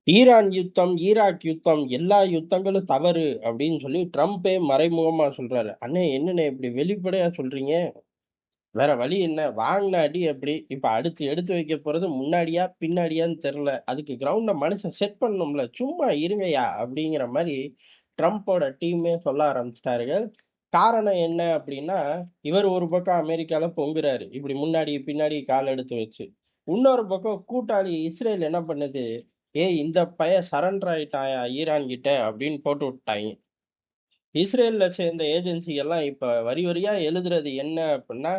Iran யுத்தம், Iraq யுத்தம் எல்லா யுத்தங்களும் தவறு அப்படின்னு சொல்லி ட்ரம்பே மறைமுகமா சொல்றாரு. அண்ணே என்னண்ணே இப்படி வெளிப்படையா சொல்றீங்க? வேற வழி என்ன? வாங்குன அடி அப்படி. இப்ப அடுத்து எடுத்து வைக்க போறது முன்னாடியா, பின்னாடியான்னு தெரியல. அதுக்கு கிரவுண்ட மனுஷன் செட் பண்ணணும்ல. சும்மா இருங்கய்யா அப்படிங்கிற மாரி ட்ரம்போட டீமே சொல்ல ஆரம்பிச்சுட்டார்கள். காரணம் என்ன அப்படின்னா, இவர் ஒரு பக்கம் அமெரிக்கால பொங்குறாரு. இப்படி முன்னாடி, பின்னாடி கால் எடுத்து வச்சு. இன்னொரு பக்கம் கூட்டாளி இஸ்ரேல் என்ன பண்ணுது? "ஏய் இந்த பையன் சரண்டர் ஆயிட்டான்யா ஈரான் கிட்ட" அப்படின்னு போட்டு விட்டாய்ங்க. இஸ்ரேல்ல சேர்ந்த ஏஜென்சி எல்லாம் இப்ப வரி வரியா எழுதுறது என்ன அப்படின்னா,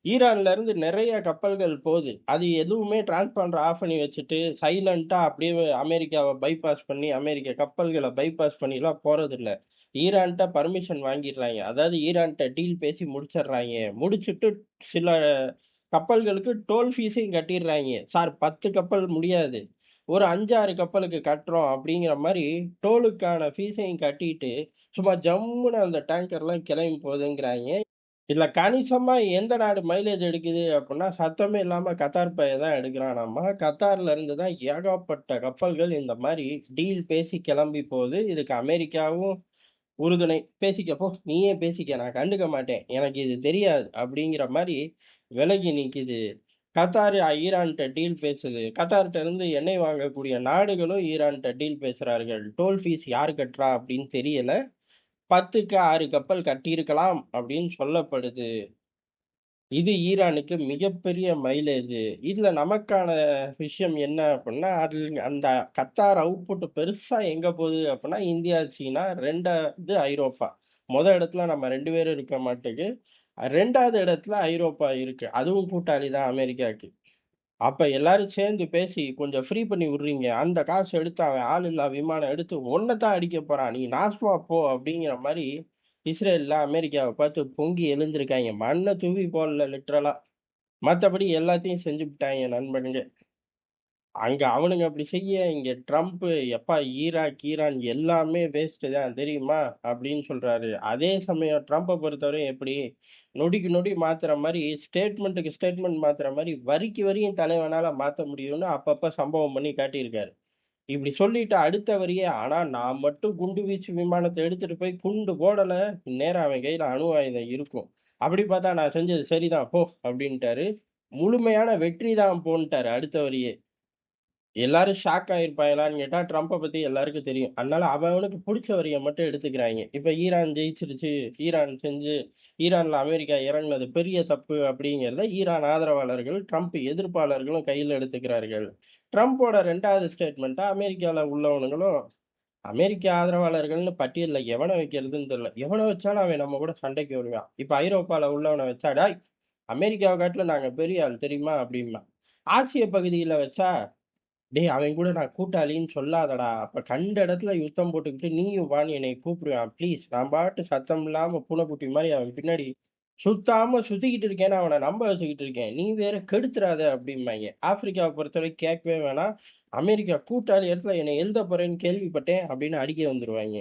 ஈரான்ல இருந்து நிறைய கப்பல்கள் போகுது. அது எதுவுமே டிரான்ஸ்பாண்டர் ஆஃப் பண்ணி வச்சுட்டு, சைலன்ட்டா அப்படியே அமெரிக்காவ பைபாஸ் பண்ணி, அமெரிக்க கப்பல்கள பைபாஸ் பண்ணிலாம் போறதில்ல. ஈரான்ட்ட பர்மிஷன் வாங்கிடுறாய்ங்க. அதாவது ஈரான்ட்ட டீல் பேசி முடிச்சிடுறாய்ங்க. முடிச்சுட்டு சில கப்பல்களுக்கு டோல் ஃபீஸையும் கட்டிடுறாய்ங்க. சார் 10 கப்பல் முடியாது. ஒரு 5, 6 கப்பலுக்கு கட்டுறோம் அப்படிங்கிற மாரி டோலுக்கான ஃபீஸையும் கட்டிட்டு, சும்மா ஜம்முன்னு அந்த டேங்கர்லாம் கிளம்பி போகுதுங்கிறாய்ங்க. இதுல கணிசமா எந்த நாடு மைலேஜ் எடுக்குது அப்புட்ன்னா, சத்தமே இல்லாம கத்தார் பையன் தான் எடுக்குறானாமா. கத்தார்ல இருந்து தான் ஏகப்பட்ட கப்பல்கள் இந்த மாரி டீல் பேசி கிளம்பி போகுது. இதுக்கு அமெரிக்காவும் உறுதுணை. "பேசிக்க போ, நீயே பேசிக்க. நான் கண்டுக்க மாட்டேன். எனக்கு இது தெரியாது." அப்படிங்கிற மாரி விலகி நிக்குது. கத்தார் ஈரான்ட்ட டீல் பேசுது. கத்தார்ட்ட இருந்து எண்ணெய் வாங்கக்கூடிய நாடுகளும் ஈரான்ட்ட டீல் பேசுறார்கள். டோல் ஃபீஸ் யார் கட்டுறா அப்படின்னு தெரியல. 10க்கு 6 கப்பல் கட்டியிருக்கலாம் அப்படின்னு சொல்லப்படுது. இது ஈரானுக்கு மிகப்பெரிய மைலேஜ். இதுல நமக்கான விஷயம் என்ன அப்படின்னா, அதில் அந்த கத்தார் அவுட்புட் பெருசா எங்க போகுது அப்படின்னா, இந்தியா, சீனா 2வது ஐரோப்பா. இடத்துல நம்ம 2 பேரும் இருக்க மாட்டுக்கு. 2வது இடத்துல ஐரோப்பா இருக்கு. அதுவும் கூட்டாளி தான் அமெரிக்காக்கு. அப்ப எல்லாரும் சேர்ந்து பேசி கொஞ்சம் ஃப்ரீ பண்ணி விடுறீங்க. அந்த காசு எடுத்து அவன் ஆளில்லா விமானம் எடுத்து உன்னத்தான் அடிக்கப் போறான். நீ நாசமா போ அப்படிங்கிற மாரி இஸ்ரேல்ல அமெரிக்காவ பார்த்து பொங்கி எழுந்திருக்காய்ங்க. மண்ண தூவி போடல லிட்டரலா. மத்தபடி எல்லாத்தையும் செஞ்சுப்புட்டாய்ங்க நண்பனுங்க. அங்க அவனுங்க அப்படி செய்ய, இங்க ட்ரம்ப் "எப்பா ஈராக், ஈரான் எல்லாமே வேஸ்ட் தான் தெரியுமா?" அப்படின்னு சொல்றாரு. அதே சமயம் ட்ரம்ப பொறுத்தவரையும் எப்படி, நொடிக்கு நொடி மாத்துற மாரி, ஸ்டேட்மெண்ட்டுக்கு ஸ்டேட்மெண்ட் மாத்துற மாரி, வரிக்கு வரியும் தலைவனால மாத்த முடியும்னு அப்பப்ப சம்பவம் பண்ணி காட்டியிருக்காரு. இப்படி சொல்லிட்டு அடுத்த வரியே, "ஆனா நான் மட்டும் குண்டு வீச்சு விமானத்த எடுத்துட்டு போய் குண்டு போடல, இந்நேரம் அவன் கையில அணு ஆயுதம் இருக்கும். அப்படி பார்த்தா நான் செஞ்சது சரிதான் போ" அப்படின்ட்டாரு. முழுமையான வெற்றி தான் போன்ட்டாரு அடுத்த வரியே. எல்லாரும் ஷாக் ஆயிருப்பாங்களான்னு கேட்டா, ட்ரம்ப பத்தி எல்லாருக்கும் தெரியும். அதனால அவன் அவனுக்கு புடிச்ச வரிய மட்டும் எடுத்துக்கிறாய்ங்க. இப்ப ஈரான் ஜெயிச்சிருச்சு, ஈரான் செஞ்சு ஈரான்ல அமெரிக்கா இறங்குனது பெரிய தப்பு அப்படிங்கிறத ஈரான் ஆதரவாளர்கள், ட்ரம்ப் எதிர்ப்பாளர்களும் கையில எடுத்துக்கிறார்கள். ட்ரம்போட 2வது ஸ்டேட்மெண்ட்டா அமெரிக்கால உள்ளவனுங்களும் அமெரிக்க ஆதரவாளர்கள்னு பட்டியல்ல எவன வைக்கிறதுன்னு தெரியல. எவன வச்சாலும் அவன் நம்ம கூட சண்டைக்கு வருவான். இப்ப ஐரோப்பால உள்ளவன வச்சா, "டேய் அமெரிக்காவ காட்டிலும் நாங்க பெரிய ஆள் தெரியுமா?" அப்படிம்பான். ஆசிய பகுதியில வச்சா, "டேய் அவன் கூட நான் கூட்டாளின்னு சொல்லாதடா. அப்ப கண்ட இடத்துல யுத்தம் போட்டுக்கிட்டு நீயும் வான்னு என்னைய கூப்பிடுவான். ப்ளீஸ் நான் பாட்டு சத்தம் இல்லாம பூனைக்குட்டி மாரி அவன் பின்னாடி சுத்தாம சுத்திக்கிட்டு இருக்கேன்னு அவன நம்ப வச்சுக்கிட்டு இருக்கேன். நீ வேற கெடுத்துறாத" அப்படிம்பாய்ங்க. ஆப்பிரிக்காவ பொறுத்தவரைக்கும் கேட்கவே வேணாம். அமெரிக்கா கூட்டாளி இடத்துல என்னை எழுத போறேன்னு கேள்விப்பட்டேன் அப்படின்னு அடிக்க வந்துருவாய்ங்க.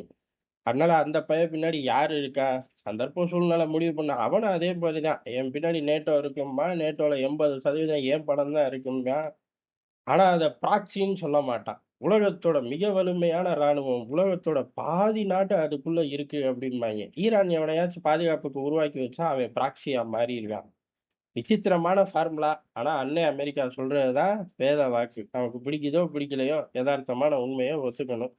அதனால அந்த பையன் பின்னாடி யாரு இருக்கா? சந்தர்ப்பம், சூழ்நிலை முடிவு பண்ண அவனும் அதே மாரி தான். என் பின்னாடி நேட்டோ இருக்கும்பான். நேட்டோல 80% என் படம் தான் இருக்கும்பான். ஆனா அத ப்ராக்ஸின்னு சொல்ல மாட்டான். உலகத்தோட மிக வலிமையான ராணுவம், உலகத்தோட பாதி நாடு அதுக்குள்ள இருக்கு அப்படிம்பாய்ங்க. ஈரான் எவனையாச்சும் பாதுகாப்புக்கு உருவாக்கி வச்சா அவன் ப்ராக்ஸியா மாறிருவான். விசித்திரமான ஃபார்முலா. ஆனா அண்ணன் அமெரிக்கா சொல்றது தான் வேத வாக்கு. நமக்கு பிடிக்குதோ, பிடிக்கலையோ எதார்த்தமான உண்மைய ஒத்துக்கணும்.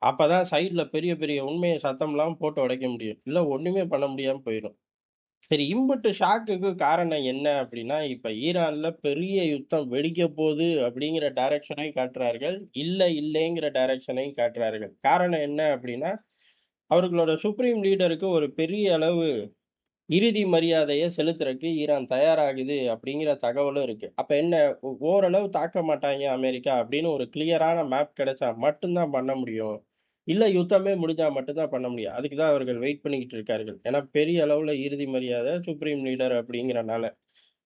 அப்பதான் சைடுல பெரிய பெரிய உண்மைய சத்தம் இல்லாம போட்டு உடைக்க முடியும். இல்ல ஒண்ணுமே பண்ண முடியாம போயிரும். சரி, இம்புட்டு ஷாக்குக்கு காரணம் என்ன அப்படின்னா, இப்ப ஈரான்ல பெரிய யுத்தம் வெடிக்கப் போகுது அப்படிங்கிற டைரக்ஷனையும் காட்டுறார்கள். இல்லைங்கிற டைரக்ஷனையும் காட்டுறார்கள். காரணம் என்ன அப்படின்னா, அவர்களோட சுப்ரீம் லீடருக்கு ஒரு பெரிய அளவு இறுதி மரியாதைய செலுத்துறக்கு ஈரான் தயாராகுது அப்படிங்கிற தகவலும் இருக்கு. அப்ப என்ன, ஓரளவு தாக்க மாட்டாய்ங்க அமெரிக்கா அப்படின்னு ஒரு கிளியரான மேப் கிடைச்சா மட்டும் தான் பண்ண முடியும். இல்ல யுத்தமே முடிஞ்சா மட்டும் தான் பண்ண முடியும். அதுக்கு தான் அவர்கள் வெயிட் பண்ணிக்கிட்டு இருக்கார்கள். ஏன்னா பெரிய அளவுல இறுதி மரியாதை சுப்ரீம் லீடர் அப்படிங்கிறனால.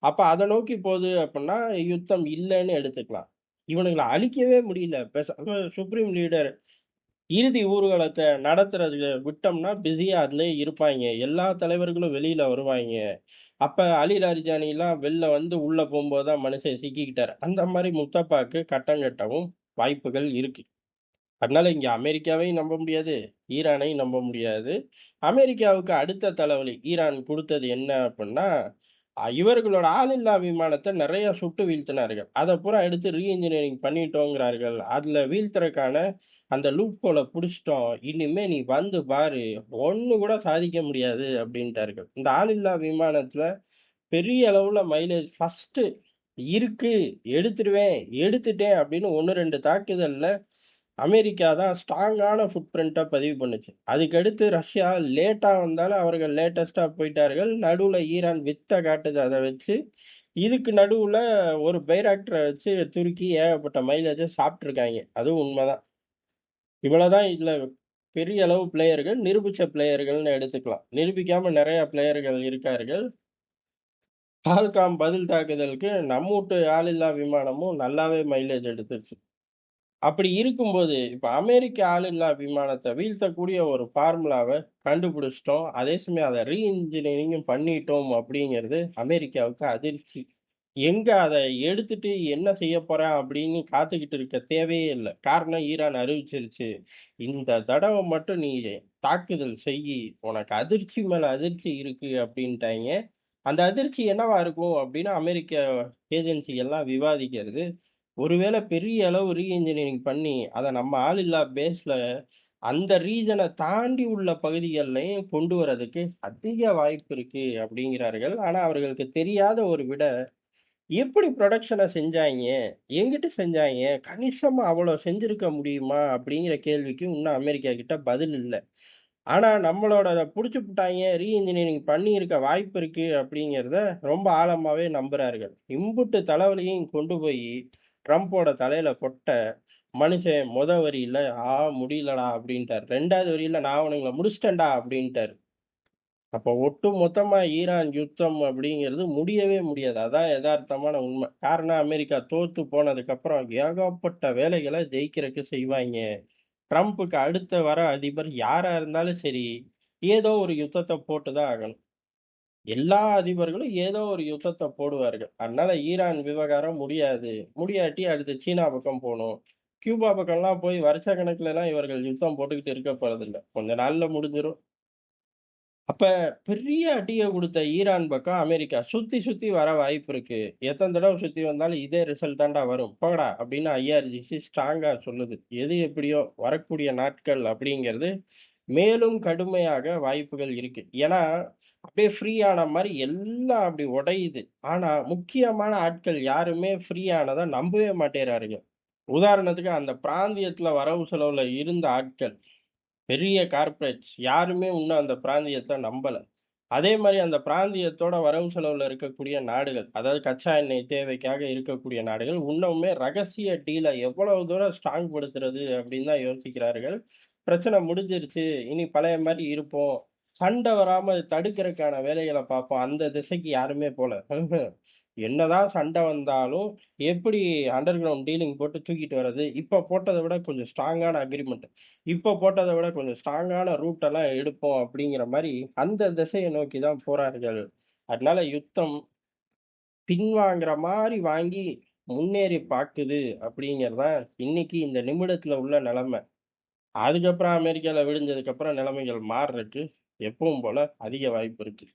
அப்ப அத நோக்கி போகுது அப்படின்னா யுத்தம் இல்லன்னு எடுத்துக்கலாம். இவனுங்கள அழிக்கவே முடியல. பேசாம சுப்ரீம் லீடர் இறுதி ஊர்வலத்த நடத்துறதுக்கு விட்டோம்னா பிஸியா அதிலயே இருப்பாய்ங்க. எல்லா தலைவர்களும் வெளியில வருவாய்ங்க. அப்ப அலி லாரிஜானிலாம் வெளில வந்து உள்ள போம்போது தான் மனுஷன் சிக்கிக்கிட்டாரு. அந்த மாரி முஸ்தபாக்கு கட்டம் கட்டவும் வாய்ப்புகள் இருக்கு. அதனால இங்க அமெரிக்காவையும் நம்ப முடியாது, ஈரானையும் நம்ப முடியாது. அமெரிக்காவுக்கு அடுத்த தலைவலி ஈரான் குடுத்தது என்ன அப்டின்னா, இவர்களோட ஆளில்லா விமானத்த நெறைய சுட்டு வீழ்த்தினார்கள். அத பூரா எடுத்து ரீஎன்ஜினியரிங் பண்ணிட்டோங்கிறார்கள். அதுல வீழ்த்துறக்கான அந்த லூப் ஹோல புடிச்சுட்டோம். இனிமே நீ வந்து பாரு, ஒண்ணு கூட சாதிக்க முடியாது அப்டின்ட்டார்கள். இந்த ஆளில்லா விமானத்துல பெரிய அளவுல மைலேஜ் ஃபர்ஸ்ட்டு இருக்கு, எடுத்துருவேன், எடுத்துட்டேன் அப்படின்னு 1, 2 தாக்குதல்ல அமெரிக்கா தான் ஸ்ட்ராங்கான ஃபுட் பிரிண்ட்ட பதிவு பண்ணுச்சு. அதுக்கடுத்து ரஷ்யா லேட்டா வந்தாலும் அவர்கள் லேட்டஸ்ட்டா போயிட்டார்கள். நடுவுல ஈரான் வித்த காட்டுது அத வச்சு. இதுக்கு நடுவுல ஒரு பைராக்டர வச்சு துருக்கி ஏகப்பட்ட மைலேஜ சாப்ட்டுருக்காய்ங்க. அதுவும் உண்மதான். இவ்வளவுதான் இதுல பெரிய அளவு பிளேயர்கள், நிரூபிச்ச பிளேயர்கள்னு எடுத்துக்கலாம். நிரூபிக்காம நெறைய பிளேயர்கள் இருக்கார்கள். பால்காம் பதில் தாக்குதலுக்கு நம்மூட்டு ஆளில்லா விமானமும் நல்லாவே மைலேஜ் எடுத்துருச்சு. அப்படி இருக்கும்போது, இப்ப அமெரிக்க ஆளில்லா விமானத்த வீழ்த்தக்கூடிய ஒரு ஃபார்முலாவ கண்டுபிடிச்சுட்டோம். அதே சமயம் அத ரீஇன்ஜினியரிங்கும் பண்ணிட்டோம் அப்படிங்கிறது அமெரிக்காவுக்கு அதிர்ச்சி. எங்க அத எடுத்துட்டு என்ன செய்ய போறான் அப்படின்னு காத்துக்கிட்டு இருக்க தேவையே இல்ல. காரணம் ஈரான் அறிவிச்சிருச்சு. இந்த தடவ மட்டும் நீ தாக்குதல் செய்யி. உனக்கு அதிர்ச்சி மேல அதிர்ச்சி இருக்கு அப்படின்ட்டாய்ங்க. அந்த அதிர்ச்சி என்னவா இருக்கும் அப்படின்னு அமெரிக்க ஏஜென்சிகள்லாம் விவாதிக்கிறது. ஒருவேளை பெரிய அளவு ரீஎன்ஜினியரிங் பண்ணி, அத நம்ம ஆளில்லா பேஸ்ல அந்த ரீஜன தாண்டி உள்ள பகுதிகள்லயும் கொண்டு வரதுக்கு அதிக வாய்ப்பு இருக்கு அப்படிங்கிறார்கள். ஆனா அவர்களுக்கு தெரியாத ஒரு விட எப்படி புரொடக்ஷன செஞ்சாய்ங்க? எங்கிட்டு செஞ்சாய்ங்க? கணிசமா அவ்வளோ செஞ்சிருக்க முடியுமா? அப்படிங்கிற கேள்விக்கு இன்னும் அமெரிக்கா கிட்ட பதில் இல்ல. ஆனா நம்மளோட அத புடிச்சுப்புட்டாய்ங்க, ரீஎன்ஜினியரிங் பண்ணியிருக்க வாய்ப்பு இருக்கு அப்படிங்கிறத ரொம்ப ஆழமாவே நம்புறார்கள். இம்புட்டு தலைவலியையும் கொண்டு போயி ட்ரம்போட தலையில கொட்ட, மனுஷன் வரியில, முடியலடா" அப்படின்ட்டாரு. 2வது வரியில, "நான் அவனுங்கள முடிச்சுட்டேன்டா" அப்படின்ட்டாரு. அப்ப ஒட்டு மொத்தமா ஈரான் யுத்தம் அப்படிங்கிறது முடியவே முடியாது. அதான் எதார்த்தமான உண்மை. காரணம் அமெரிக்கா தோத்து போனதுக்கப்புறம் ஏகப்பட்ட வேலைகள ஜெயிக்கிறக்கு செய்வாய்ங்க. ட்ரம்புக்கு அடுத்த வர அதிபர் யாரா இருந்தாலும் சரி, ஏதோ ஒரு யுத்தத்த போட்டு தான் ஆகணும். எல்லா அதிபர்களும் ஏதோ ஒரு யுத்தத்த போடுவார்கள். அதனால ஈரான் விவகாரம் முடியாது. முடியாட்டி அடுத்து சீனா பக்கம் போணும். கியூபா பக்கம்லாம் போய் வருஷ கணக்குலலாம் இவர்கள் யுத்தம் போட்டுக்கிட்டு இருக்க போறதில்ல. கொஞ்ச நாள்ல முடிஞ்சிரும். அப்ப பெரிய அடிய குடுத்த ஈரான் பக்கம் அமெரிக்கா சுத்தி சுத்தி வர வாய்ப்பு இருக்கு. எத்தன தடவ சுத்தி வந்தாலும் இதே ரிசல்ட் தான்டா வரும். போங்கடா அப்படின்னு ஐஆர்ஜிசி ஸ்ட்ராங்கா சொல்லுது. எது எப்படியோ வரக்கூடிய நாட்கள் அப்படிங்கிறது மேலும் கடுமையாக வாய்ப்புகள் இருக்கு. ஏன்னா, அப்படியே ஃப்ரீ ஆன மாரி எல்லாம் அப்படி உடையுது. ஆனா, முக்கியமான ஆட்கள் யாருமே ஃப்ரீ ஆனத நம்பவே மாட்டேங்கிறாருங்க. உதாரணத்துக்கு அந்த பிராந்தியத்துல வரவு செலவுல இருந்த ஆட்கள் பெரிய கார்ப்பரேட்ஸ் யாருமே இன்னும் அந்த பிராந்தியத்த நம்பல. அதே மாரி அந்த பிராந்தியத்தோட வரவு செலவுல இருக்கக்கூடிய நாடுகள், அதாவது கச்சா எண்ணெய் தேவைக்காக இருக்கக்கூடிய நாடுகள், இன்னமுமே ரகசிய டீல எவ்வளவு தூரம் ஸ்ட்ராங் படுத்துறது அப்படின்னு தான் யோசிக்கிறார்கள். பிரச்சனை முடிஞ்சிருச்சு. இனி பழைய மாரி இருப்போம். சண்டை வராம தடுக்கிறதுக்கான வேலைகள பார்ப்போம். அந்த திசைக்கு யாருமே போல. என்னதான் சண்டை வந்தாலும், எப்படி அண்டர் கிரவுண்ட் டீலிங் போட்டு தூக்கிட்டு வர்றது? இப்ப போட்டத விட கொஞ்சம் ஸ்ட்ராங்கான அக்ரீமெண்ட். இப்ப போட்டத விட கொஞ்சம் ஸ்ட்ராங்கான ரூட் எல்லாம் எடுப்போம் அப்படிங்கிற மாரி, அந்த திசைய நோக்கி தான் போறார்கள். அதனால யுத்தம் பின்வாங்குற மாரி வாங்கி முன்னேறி பாக்குது அப்படிங்கிறது தான் இன்னைக்கு இந்த நிமிடத்துல உள்ள நிலைமை. அதுக்கப்புறம் அமெரிக்கால விடிஞ்சதுக்கு அப்புறம் நிலைமைகள் மாறுறதுக்கு எப்பவும் போல அதிக வாய்ப்பு இருக்கு.